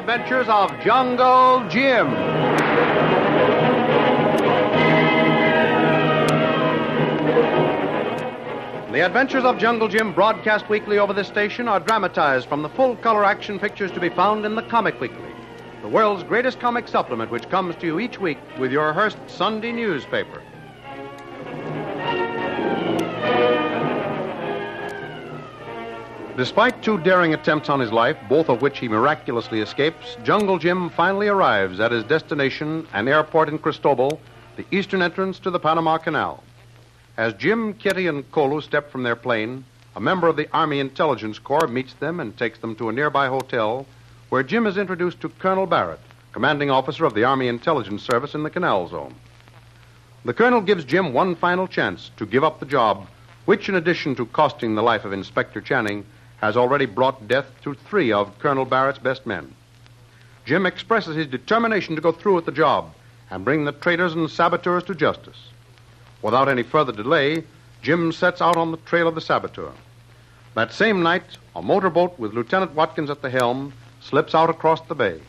adventures of Jungle Jim. The adventures of Jungle Jim, broadcast weekly over this station, are dramatized from the full-color action pictures to be found in the Comic Weekly, the world's greatest comic supplement, which comes to you each week with your Hearst Sunday newspaper. Despite two daring attempts on his life, both of which he miraculously escapes, Jungle Jim finally arrives at his destination, an airport in Cristobal, the eastern entrance to the Panama Canal. As Jim, Kitty, and Kolu step from their plane, a member of the Army Intelligence Corps meets them and takes them to a nearby hotel where Jim is introduced to Colonel Barrett, commanding officer of the Army Intelligence Service in the Canal Zone. The colonel gives Jim one final chance to give up the job, which, in addition to costing the life of Inspector Channing, has already brought death to 3 of Colonel Barrett's best men. Jim expresses his determination to go through with the job and bring the traitors and saboteurs to justice. Without any further delay, Jim sets out on the trail of the saboteur. That same night, a motorboat with Lieutenant Watkins at the helm slips out across the bay.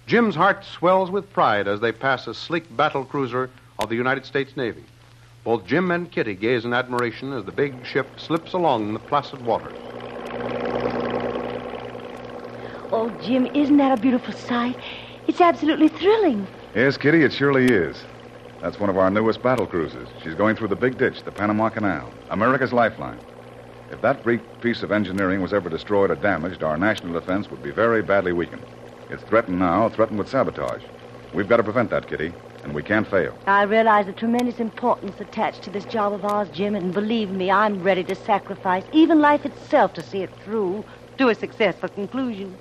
Jim's heart swells with pride as they pass a sleek battle cruiser of the United States Navy. Both Jim and Kitty gaze in admiration as the big ship slips along in the placid waters. Oh, Jim, isn't that a beautiful sight? It's absolutely thrilling. Yes, Kitty, it surely is. That's one of our newest battle cruisers. She's going through the big ditch, the Panama Canal, America's lifeline. If that great piece of engineering was ever destroyed or damaged, our national defense would be very badly weakened. It's threatened now, threatened with sabotage. We've got to prevent that, Kitty, and we can't fail. I realize the tremendous importance attached to this job of ours, Jim, and believe me, I'm ready to sacrifice even life itself to see it through to a successful conclusion.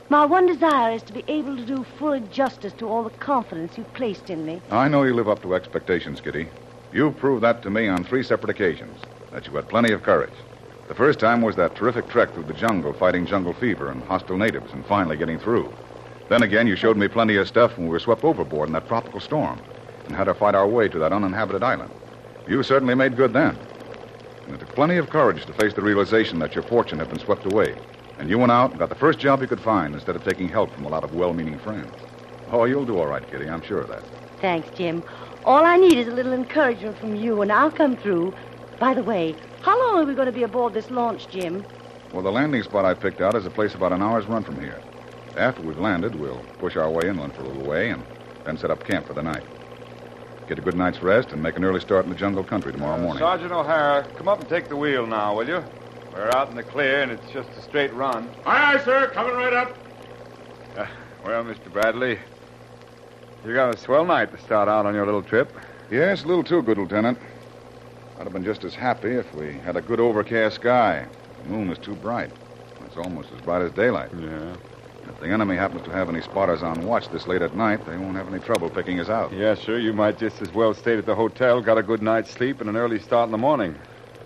My one desire is to be able to do full justice to all the confidence you've placed in me. I know you live up to expectations, Kitty. You've proved that to me on 3 separate occasions, that you had plenty of courage. The first time was that terrific trek through the jungle, fighting jungle fever and hostile natives, and finally getting through. Then again, you showed me plenty of stuff when we were swept overboard in that tropical storm and had to fight our way to that uninhabited island. You certainly made good then. And it took plenty of courage to face the realization that your fortune had been swept away. And you went out and got the first job you could find instead of taking help from a lot of well-meaning friends. Oh, you'll do all right, Kitty. I'm sure of that. Thanks, Jim. All I need is a little encouragement from you, and I'll come through. By the way, how long are we going to be aboard this launch, Jim? Well, the landing spot I picked out is a place about an hour's run from here. After we've landed, we'll push our way inland for a little way and then set up camp for the night. Get a good night's rest and make an early start in the jungle country tomorrow morning. Sergeant O'Hara, come up and take the wheel now, will you? We're out in the clear, and it's just a straight run. Aye, aye, sir. Coming right up. Well, Mr. Bradley, you got a swell night to start out on your little trip. Yes, a little too good, Lieutenant. I'd have been just as happy if we had a good overcast sky. The moon is too bright. It's almost as bright as daylight. Yeah. If the enemy happens to have any spotters on watch this late at night, they won't have any trouble picking us out. Yes, sir. You might just as well stay at the hotel, got a good night's sleep, and an early start in the morning.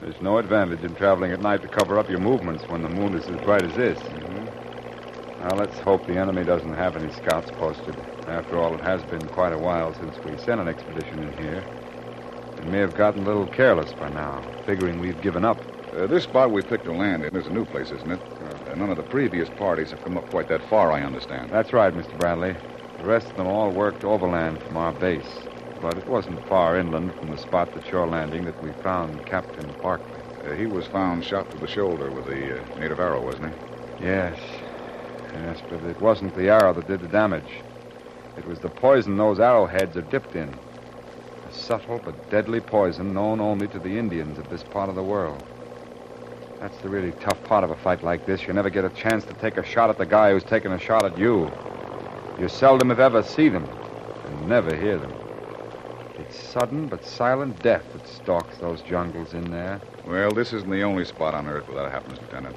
There's no advantage in traveling at night to cover up your movements when the moon is as bright as this. Mm-hmm. Now, let's hope the enemy doesn't have any scouts posted. After all, it has been quite a while since we sent an expedition in here. We may have gotten a little careless by now, figuring we've given up. This spot we picked to land in is a new place, isn't it? None of the previous parties have come up quite that far, I understand. That's right, Mr. Bradley. The rest of them all worked overland from our base. But it wasn't far inland from the spot at shore landing that we found Captain Barkley. He was found shot through the shoulder with the native arrow, wasn't he? Yes. Yes, but it wasn't the arrow that did the damage. It was the poison those arrowheads are dipped in. A subtle but deadly poison known only to the Indians of this part of the world. That's the really tough part of a fight like this. You never get a chance to take a shot at the guy who's taking a shot at you. You seldom, if ever, see them and never hear them. It's sudden but silent death that stalks those jungles in there. Well, this isn't the only spot on Earth where that happens, Lieutenant.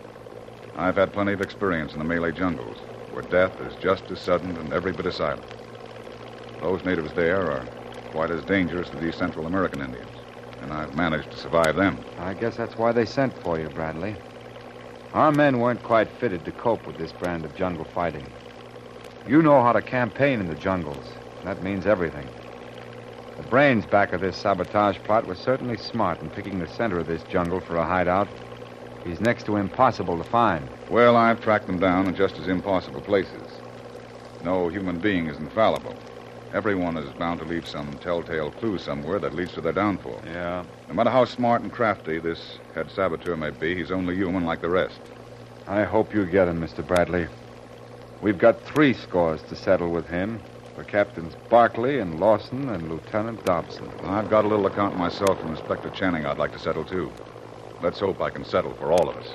I've had plenty of experience in the Malay jungles, where death is just as sudden and every bit as silent. Those natives there are quite as dangerous as these Central American Indians, and I've managed to survive them. I guess that's why they sent for you, Bradley. Our men weren't quite fitted to cope with this brand of jungle fighting. You know how to campaign in the jungles. That means everything. The brains back of this sabotage plot was certainly smart in picking the center of this jungle for a hideout. He's next to impossible to find. Well, I've tracked them down in just as impossible places. No human being is infallible. Everyone is bound to leave some telltale clue somewhere that leads to their downfall. Yeah. No matter how smart and crafty this head saboteur may be, he's only human like the rest. I hope you get him, Mr. Bradley. We've got 3 scores to settle with him. For Captains Barkley and Lawson and Lieutenant Dobson. I've got a little account myself from Inspector Channing I'd like to settle, too. Let's hope I can settle for all of us.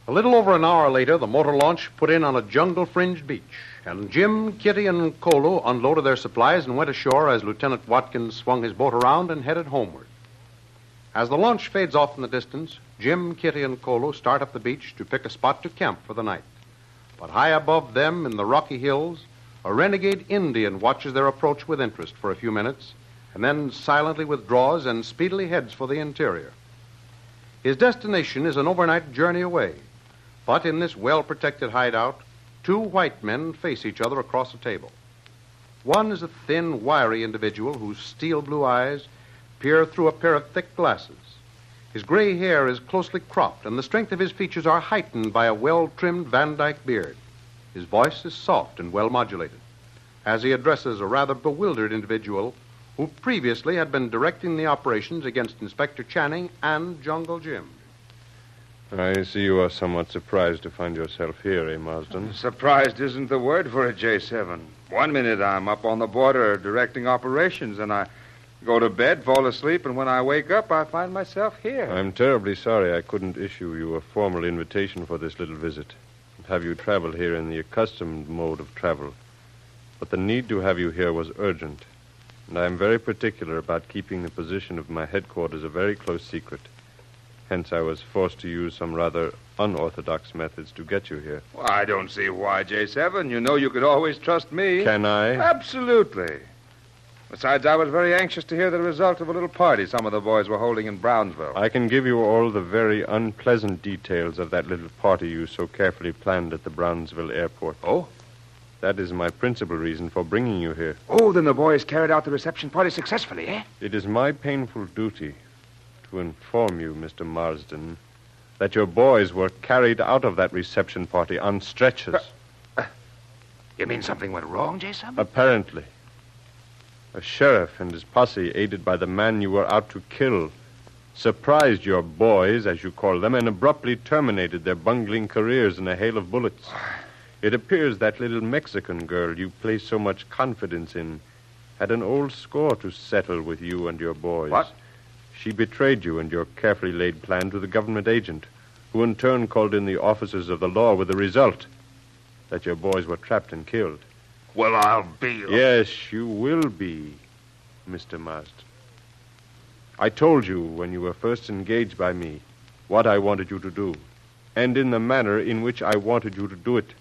A little over an hour later, the motor launch put in on a jungle-fringed beach, and Jim, Kitty, and Kolu unloaded their supplies and went ashore as Lieutenant Watkins swung his boat around and headed homeward. As the launch fades off in the distance, Jim, Kitty, and Kolu start up the beach to pick a spot to camp for the night. But high above them in the rocky hills, a renegade Indian watches their approach with interest for a few minutes, and then silently withdraws and speedily heads for the interior. His destination is an overnight journey away. But in this well-protected hideout, 2 white men face each other across a table. One is a thin, wiry individual whose steel blue eyes peer through a pair of thick glasses. His gray hair is closely cropped, and the strength of his features are heightened by a well-trimmed Van Dyke beard. His voice is soft and well-modulated, as he addresses a rather bewildered individual who previously had been directing the operations against Inspector Channing and Jungle Jim. I see you are somewhat surprised to find yourself here, Marsden. Surprised isn't the word for it, J7. One minute I'm up on the border directing operations, and I go to bed, fall asleep, and when I wake up, I find myself here. I'm terribly sorry I couldn't issue you a formal invitation for this little visit and have you travel here in the accustomed mode of travel. But the need to have you here was urgent, and I am very particular about keeping the position of my headquarters a very close secret. Hence, I was forced to use some rather unorthodox methods to get you here. Well, I don't see why, J7. You know you could always trust me. Can I? Absolutely. Besides, I was very anxious to hear the result of a little party some of the boys were holding in Brownsville. I can give you all the very unpleasant details of that little party you so carefully planned at the Brownsville airport. Oh? That is my principal reason for bringing you here. Oh, then the boys carried out the reception party successfully, eh? It is my painful duty to inform you, Mr. Marsden, that your boys were carried out of that reception party on stretchers. You mean something went wrong, J7? Apparently. A sheriff and his posse, aided by the man you were out to kill, surprised your boys, as you call them, and abruptly terminated their bungling careers in a hail of bullets. It appears that little Mexican girl you place so much confidence in had an old score to settle with you and your boys. What? She betrayed you and your carefully laid plan to the government agent, who in turn called in the officers of the law with the result that your boys were trapped and killed. Well, I'll be... Yes, you will be, Mr. Marsden. I told you when you were first engaged by me what I wanted you to do, and in the manner in which I wanted you to do it.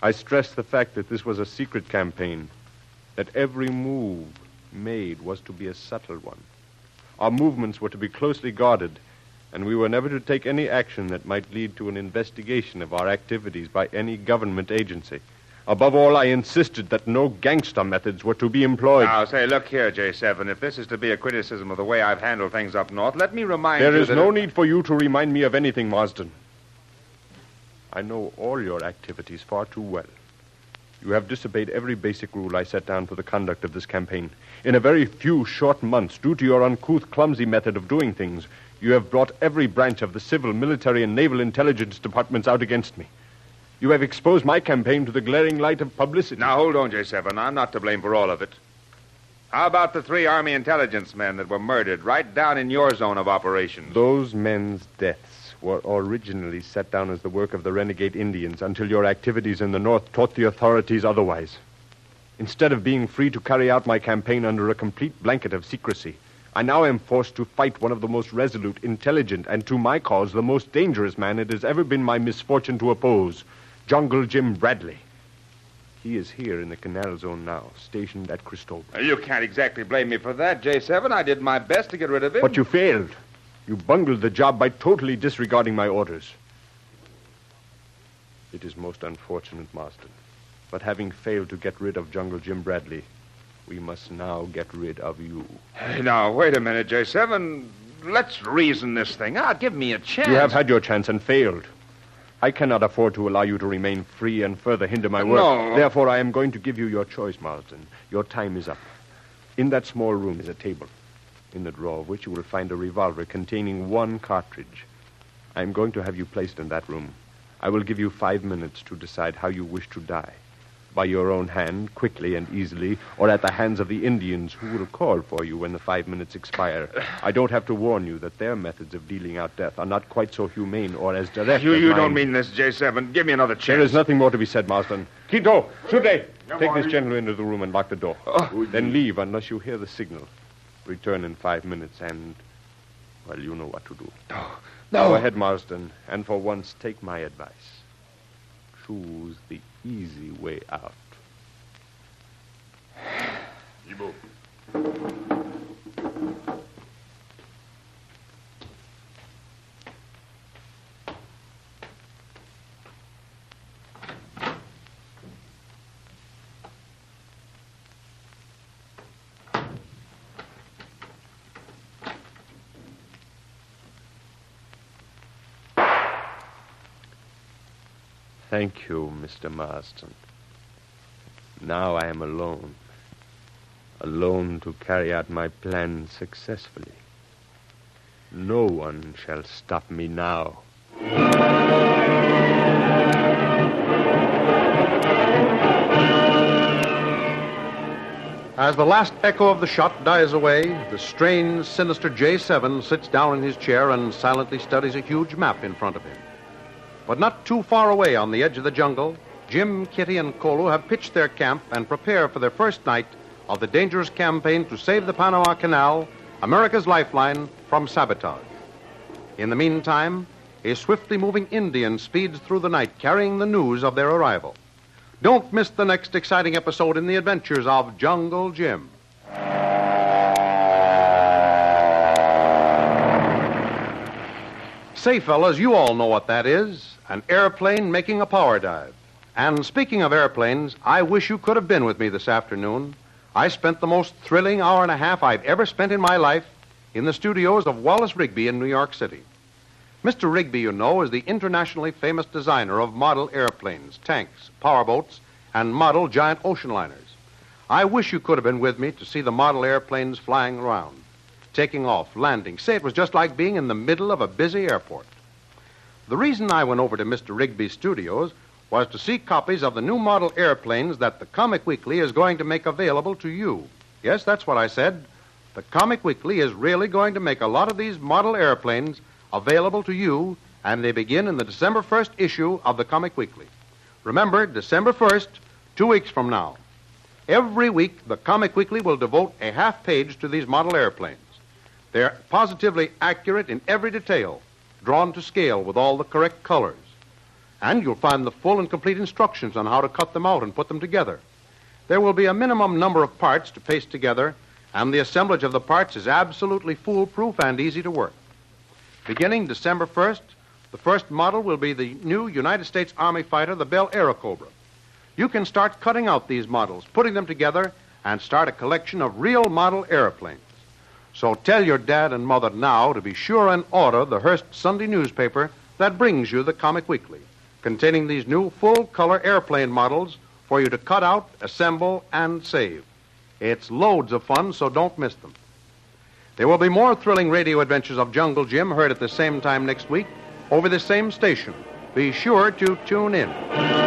I stressed the fact that this was a secret campaign, that every move made was to be a subtle one. Our movements were to be closely guarded, and we were never to take any action that might lead to an investigation of our activities by any government agency. Above all, I insisted that no gangster methods were to be employed. Now, say, look here, J7. If this is to be a criticism of the way I've handled things up north, let me remind you that... There is no need for you to remind me of anything, Marsden. I know all your activities far too well. You have disobeyed every basic rule I set down for the conduct of this campaign. In a very few short months, due to your uncouth, clumsy method of doing things, you have brought every branch of the civil, military, and naval intelligence departments out against me. You have exposed my campaign to the glaring light of publicity. Now, hold on, J7. I'm not to blame for all of it. How about the 3 Army intelligence men that were murdered right down in your zone of operations? Those men's deaths were originally set down as the work of the renegade Indians until your activities in the north taught the authorities otherwise. Instead of being free to carry out my campaign under a complete blanket of secrecy, I now am forced to fight one of the most resolute, intelligent, and to my cause, the most dangerous man it has ever been my misfortune to oppose, Jungle Jim Bradley. He is here in the canal zone now, stationed at Cristobal. You can't exactly blame me for that, J7. I did my best to get rid of him. But you failed. You bungled the job by totally disregarding my orders. It is most unfortunate, Marsden. But having failed to get rid of Jungle Jim Bradley, we must now get rid of you. Hey, now, wait a minute, J7. let's reason this thing out. Give me a chance. You have had your chance and failed. I cannot afford to allow you to remain free and further hinder my work. No. Therefore, I am going to give you your choice, Marsden. Your time is up. In that small room is a table, in the drawer of which you will find a revolver containing 1 cartridge. I am going to have you placed in that room. I will give you 5 minutes to decide how you wish to die. By your own hand, quickly and easily, or at the hands of the Indians who will call for you when the 5 minutes expire. I don't have to warn you that their methods of dealing out death are not quite so humane or as direct as You mine. don't mean this, J7. Give me another chance. There is nothing more to be said, Marsden. Quinto, Sute, Come take on. this gentleman into the room and lock the door. Then leave unless you hear the signal. Return in 5 minutes and, well, you know what to do. No. Go ahead, Marsden, and for once, take my advice. Choose the easy way out. Ibu. Thank you, Mr. Marston. Now I am alone. Alone to carry out my plan successfully. No one shall stop me now. As the last echo of the shot dies away, the strange, sinister J7 sits down in his chair and silently studies a huge map in front of him. But not too far away on the edge of the jungle, Jim, Kitty, and Kolu have pitched their camp and prepare for their first night of the dangerous campaign to save the Panama Canal, America's lifeline, from sabotage. In the meantime, a swiftly moving Indian speeds through the night carrying the news of their arrival. Don't miss the next exciting episode in the adventures of Jungle Jim. Say, fellas, you all know what that is. An airplane making a power dive. And speaking of airplanes, I wish you could have been with me this afternoon. I spent the most thrilling hour and a half I've ever spent in my life in the studios of Wallace Rigby in New York City. Mr. Rigby, you know, is the internationally famous designer of model airplanes, tanks, powerboats, and model giant ocean liners. I wish you could have been with me to see the model airplanes flying around, taking off, landing. Say, it was just like being in the middle of a busy airport. The reason I went over to Mr. Rigby's studios was to see copies of the new model airplanes that the Comic Weekly is going to make available to you. Yes, that's what I said. The Comic Weekly is really going to make a lot of these model airplanes available to you, and they begin in the December 1st issue of the Comic Weekly. Remember, December 1st, 2 weeks from now. Every week, the Comic Weekly will devote a half page to these model airplanes. They're positively accurate in every detail, drawn to scale with all the correct colors. And you'll find the full and complete instructions on how to cut them out and put them together. There will be a minimum number of parts to paste together, and the assemblage of the parts is absolutely foolproof and easy to work. Beginning December 1st, the first model will be the new United States Army fighter, the Bell Airacobra. You can start cutting out these models, putting them together, and start a collection of real model airplanes. So tell your dad and mother now to be sure and order the Hearst Sunday newspaper that brings you the Comic Weekly, containing these new full-color airplane models for you to cut out, assemble, and save. It's loads of fun, so don't miss them. There will be more thrilling radio adventures of Jungle Jim heard at the same time next week over this same station. Be sure to tune in.